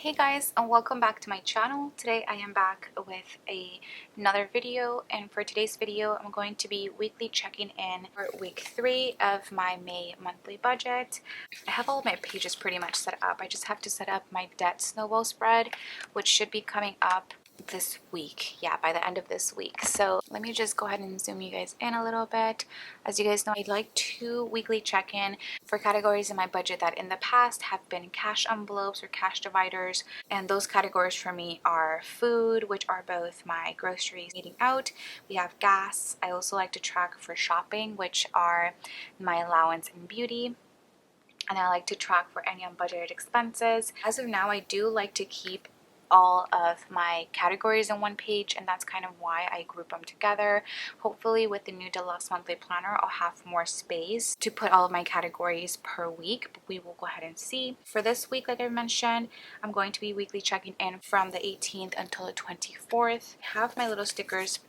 Hey guys, and welcome back to my channel. Today I am back with another video, and for today's video I'm going to be weekly checking in for week 3 of my May monthly budget. I have all of my pages pretty much set up. I just have to set up my debt snowball spread, which should be coming up this week, by the end of this week. So let me just go ahead and zoom you guys in a little bit. As you guys know, I'd like to weekly check in for categories in my budget that in the past have been cash envelopes or cash dividers, and those categories for me are food, which are both my groceries, eating out, we have gas. I also like to track for shopping, which are my allowance and beauty, and I like to track for any unbudgeted expenses. As of now, I do like to keep all of my categories in one page, and that's kind of why I group them together. Hopefully with the new Deluxe monthly planner I'll have more space to put all of my categories per week, but we will go ahead and see. For this week, like I mentioned, I'm going to be weekly checking in from the 18th until the 24th. I have my little stickers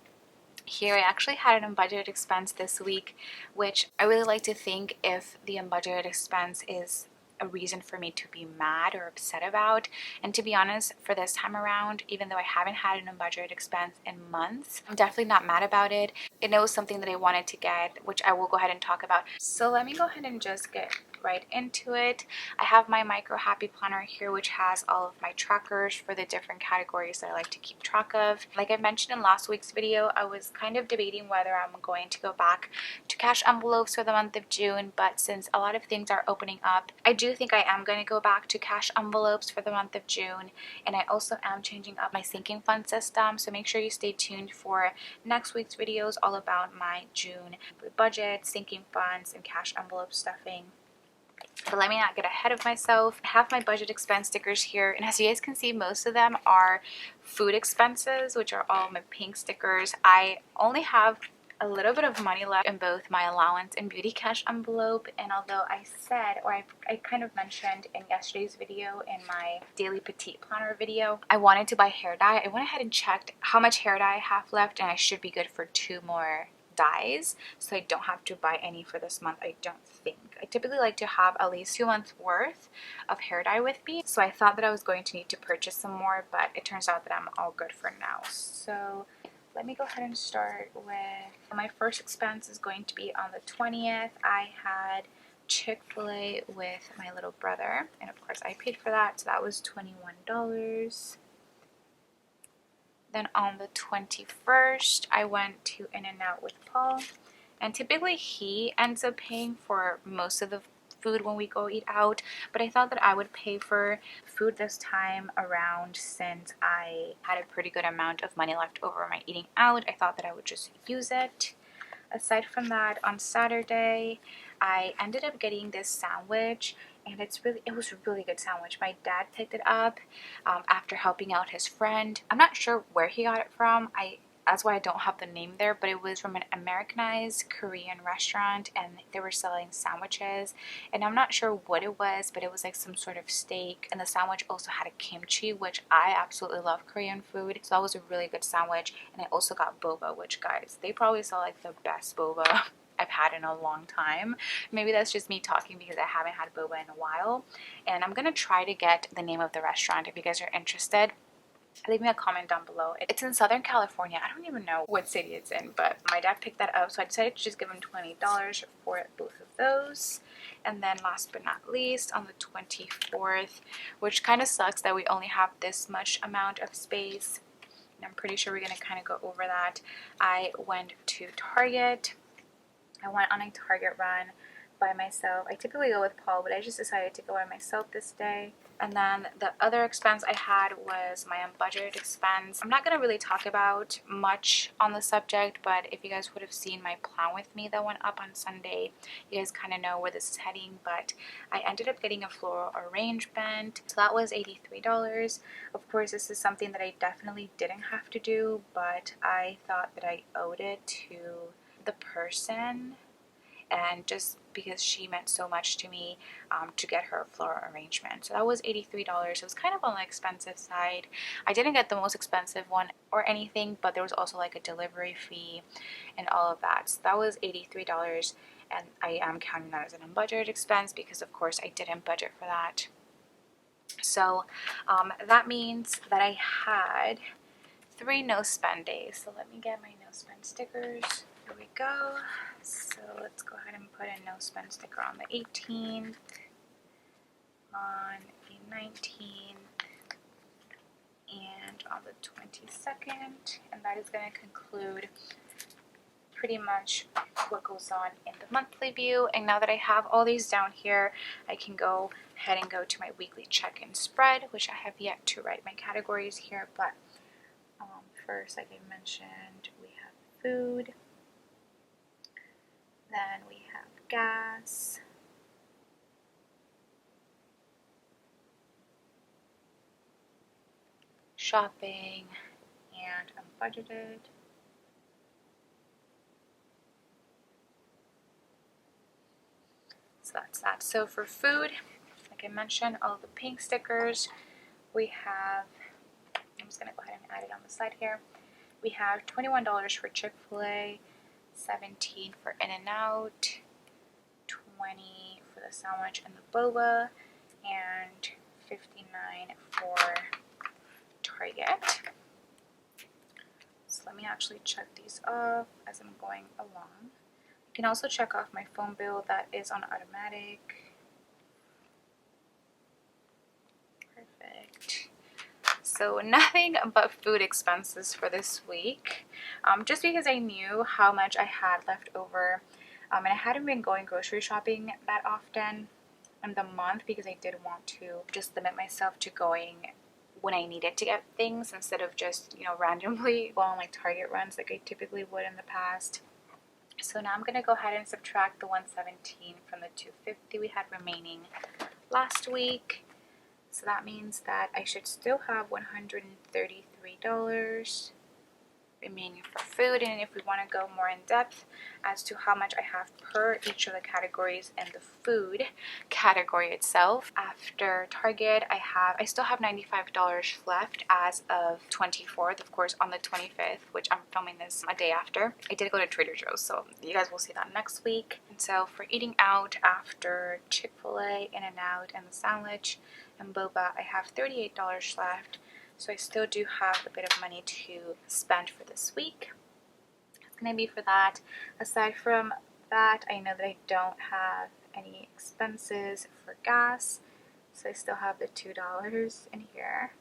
here. I actually had an unbudgeted expense this week, which I really like to think if the unbudgeted expense is a reason for me to be mad or upset about. And to be honest, for this time around, even though I haven't had an unbudgeted expense in months, I'm definitely not mad about it. It was something that I wanted to get, which I will go ahead and talk about. So let me go ahead and just get right into it. I have my micro happy planner here, which has all of my trackers for the different categories that I like to keep track of. Like I mentioned in last week's video, I was kind of debating whether I'm going to go back to cash envelopes for the month of June, but since a lot of things are opening up, I do think I am going to go back to cash envelopes for the month of June. And I also am changing up my sinking fund system, so make sure you stay tuned for next week's videos all about my June budget, sinking funds, and cash envelope stuffing. But let me not get ahead of myself. I have my budget expense stickers here, and as you guys can see, most of them are food expenses, which are all my pink stickers. I only have a little bit of money left in both my allowance and beauty cash envelope, and although I said, or I kind of mentioned in yesterday's video, in my daily petite planner video, I wanted to buy hair dye. I went ahead and checked how much hair dye I have left, and I should be good for 2 more dyes, so I don't have to buy any for this month, I don't think. I typically like to have at least 2 months worth of hair dye with me, so I thought that I was going to need to purchase some more, but it turns out that I'm all good for now. So let me go ahead and start with my first expense is going to be on the 20th. I had Chick-fil-A with my little brother, and of course I paid for that, so that was $21. Then on the 21st, I went to In-N-Out with Paul, and typically he ends up paying for most of the food when we go eat out, but I thought that I would pay for food this time around since I had a pretty good amount of money left over my eating out. I thought that I would just use it. Aside from that, on Saturday, I ended up getting this sandwich, and it was a really good sandwich. My dad picked it up after helping out his friend. I'm not sure where he got it from. That's why I don't have the name there, but it was from an Americanized Korean restaurant, and they were selling sandwiches, and I'm not sure what it was, but it was like some sort of steak, and the sandwich also had a kimchi, which I absolutely love Korean food, so that was a really good sandwich. And I also got boba, which, guys, they probably sell like the best boba I've had in a long time. Maybe that's just me talking because I haven't had boba in a while, and I'm gonna try to get the name of the restaurant if you guys are interested. Leave me a comment down below. It's in Southern California. I don't even know what city it's in, but my dad picked that up, so I decided to just give him $20 for both of those. And then last but not least, on the 24th, which kind of sucks that we only have this much amount of space, and I'm pretty sure we're going to kind of go over that, I went to Target. I went on a Target run by myself. I typically go with Paul, but I just decided to go by myself this day. And then the other expense I had was my unbudgeted expense. I'm not going to really talk about much on the subject, but if you guys would have seen my plan with me that went up on Sunday, you guys kind of know where this is heading. But I ended up getting a floral arrangement, so that was $83. Of course, this is something that I definitely didn't have to do, but I thought that I owed it to the person, and just because she meant so much to me, to get her a floral arrangement. So that was $83. It was kind of on the expensive side. I didn't get the most expensive one or anything, but there was also like a delivery fee and all of that. So that was $83, and I am counting that as an unbudgeted expense because of course I didn't budget for that. So that means that I had 3 no spend days. So let me get my no spend stickers. Here we go. So let's go ahead and put a no spend sticker on the 18th, on the 19th, and on the 22nd. And that is going to conclude pretty much what goes on in the monthly view. And now that I have all these down here, I can go ahead and go to my weekly check-in spread, which I have yet to write my categories here. But first, like I mentioned, we have food, then we have gas, shopping, and unbudgeted. So that's that. So for food, like I mentioned, all the pink stickers, we have, I'm just going to go ahead and add it on the side here. We have $21 for Chick-fil-A, $17 for In-N-Out, $20 for the sandwich and the boba, and $59 for Target. So let me actually check these off as I'm going along. I can also check off my phone bill that is on automatic. Perfect. So nothing but food expenses for this week, just because I knew how much I had left over, and I hadn't been going grocery shopping that often in the month because I did want to just limit myself to going when I needed to get things instead of just, you know, randomly go on like Target runs like I typically would in the past. So now I'm going to go ahead and subtract the $117 from the $250 we had remaining last week. So that means that I should still have $133 remaining for food. And if we want to go more in depth as to how much I have per each of the categories in the food category itself, after Target I still have $95 left as of 24th. Of course, on the 25th, which I'm filming this a day after, I did go to Trader Joe's, so you guys will see that next week. And so for eating out after Chick-fil-A, In-N-Out, and the sandwich and boba, I have $38 left. So I still do have a bit of money to spend for this week. It's going to be for that. Aside from that, I know that I don't have any expenses for gas. So I still have the $2 in here.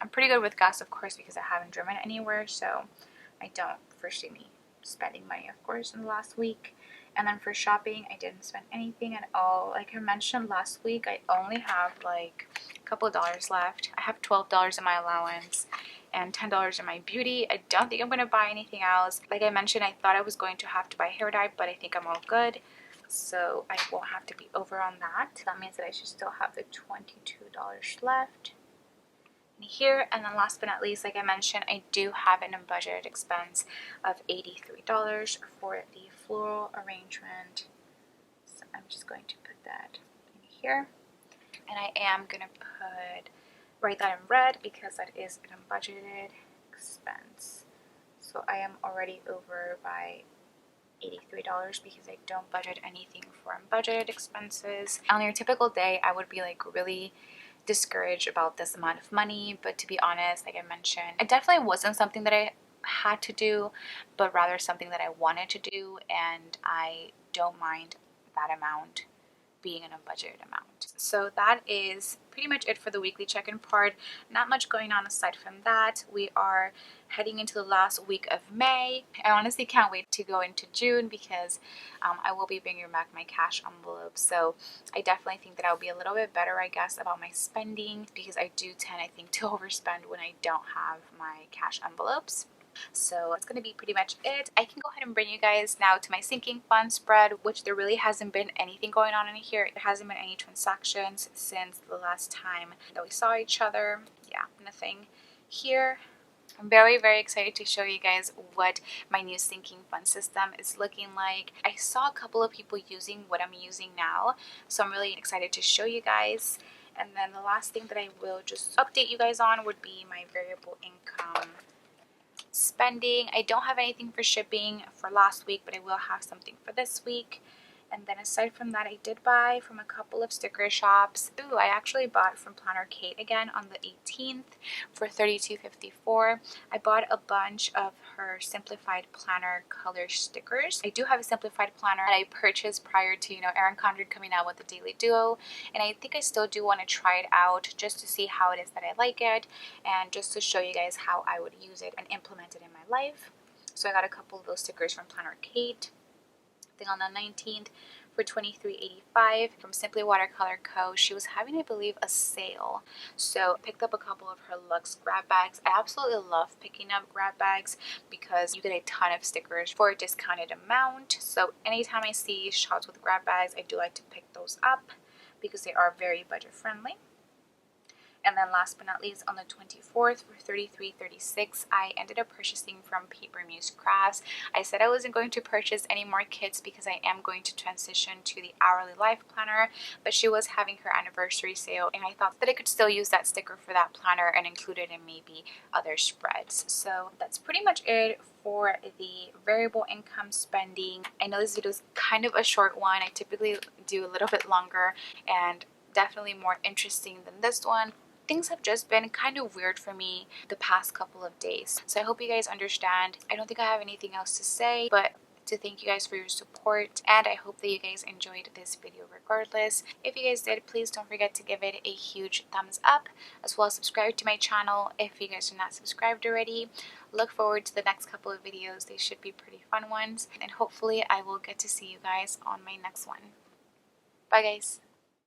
I'm pretty good with gas, of course, because I haven't driven anywhere. So I don't foresee me spending money, of course, in the last week. And then for shopping, I didn't spend anything at all. Like I mentioned last week, I only have like a couple of dollars left. I have $12 in my allowance and $10 in my beauty. I don't think I'm going to buy anything else. Like I mentioned, I thought I was going to have to buy hair dye, but I think I'm all good. So I won't have to be over on that. That means that I should still have the $22 left here. And then last but not least, like I mentioned, I do have an unbudgeted expense of $83 for the floral arrangement. So I'm just going to put that in here. And I am going to write that in red because that is an unbudgeted expense. So I am already over by $83 because I don't budget anything for unbudgeted expenses. On your typical day, I would be like really discouraged about this amount of money, but to be honest, like I mentioned, it definitely wasn't something that I had to do, but rather something that I wanted to do, and I don't mind that amount being an unbudgeted amount. So that is pretty much it for the weekly check-in part. Not much going on aside from that. We are heading into the last week of May. I honestly can't wait to go into June because I will be bringing back my cash envelope. So I definitely think that I'll be a little bit better, I guess, about my spending because I do tend, I think, to overspend when I don't have my cash envelopes. So that's going to be pretty much it. I can go ahead and bring you guys now to my sinking fund spread, which there really hasn't been anything going on in here. There hasn't been any transactions since the last time that we saw each other. Yeah, nothing here. I'm very, very excited to show you guys what my new sinking fund system is looking like. I saw a couple of people using what I'm using now, so I'm really excited to show you guys. And then the last thing that I will just update you guys on would be my variable income spending. I don't have anything for shipping for last week, but I will have something for this week. And then aside from that, I did buy from a couple of sticker shops. Ooh, I actually bought from Planner Kate again on the 18th for $32.54. I bought a bunch of her simplified planner color stickers. I do have a simplified planner that I purchased prior to, Erin Condren coming out with the Daily Duo, and I think I still do want to try it out just to see how it is that I like it, and just to show you guys how I would use it and implement it in my life. So I got a couple of those stickers from Planner Kate. Then on the 19th for $23.85 from Simply Watercolor Co. She was having, I believe, a sale. So I picked up a couple of her Luxe grab bags. I absolutely love picking up grab bags because you get a ton of stickers for a discounted amount. So anytime I see shops with grab bags, I do like to pick those up because they are very budget friendly. And then last but not least, on the 24th for $33.36, I ended up purchasing from Paper Muse Crafts. I said I wasn't going to purchase any more kits because I am going to transition to the Hourly Life planner, but she was having her anniversary sale, and I thought that I could still use that sticker for that planner and include it in maybe other spreads. So that's pretty much it for the variable income spending. I know this video is kind of a short one. I typically do a little bit longer and definitely more interesting than this one. Things have just been kind of weird for me the past couple of days. So I hope you guys understand. I don't think I have anything else to say, but to thank you guys for your support, and I hope that you guys enjoyed this video regardless. If you guys did, please don't forget to give it a huge thumbs up, as well as subscribe to my channel if you guys are not subscribed already. Look forward to the next couple of videos. They should be pretty fun ones, and hopefully I will get to see you guys on my next one. Bye guys.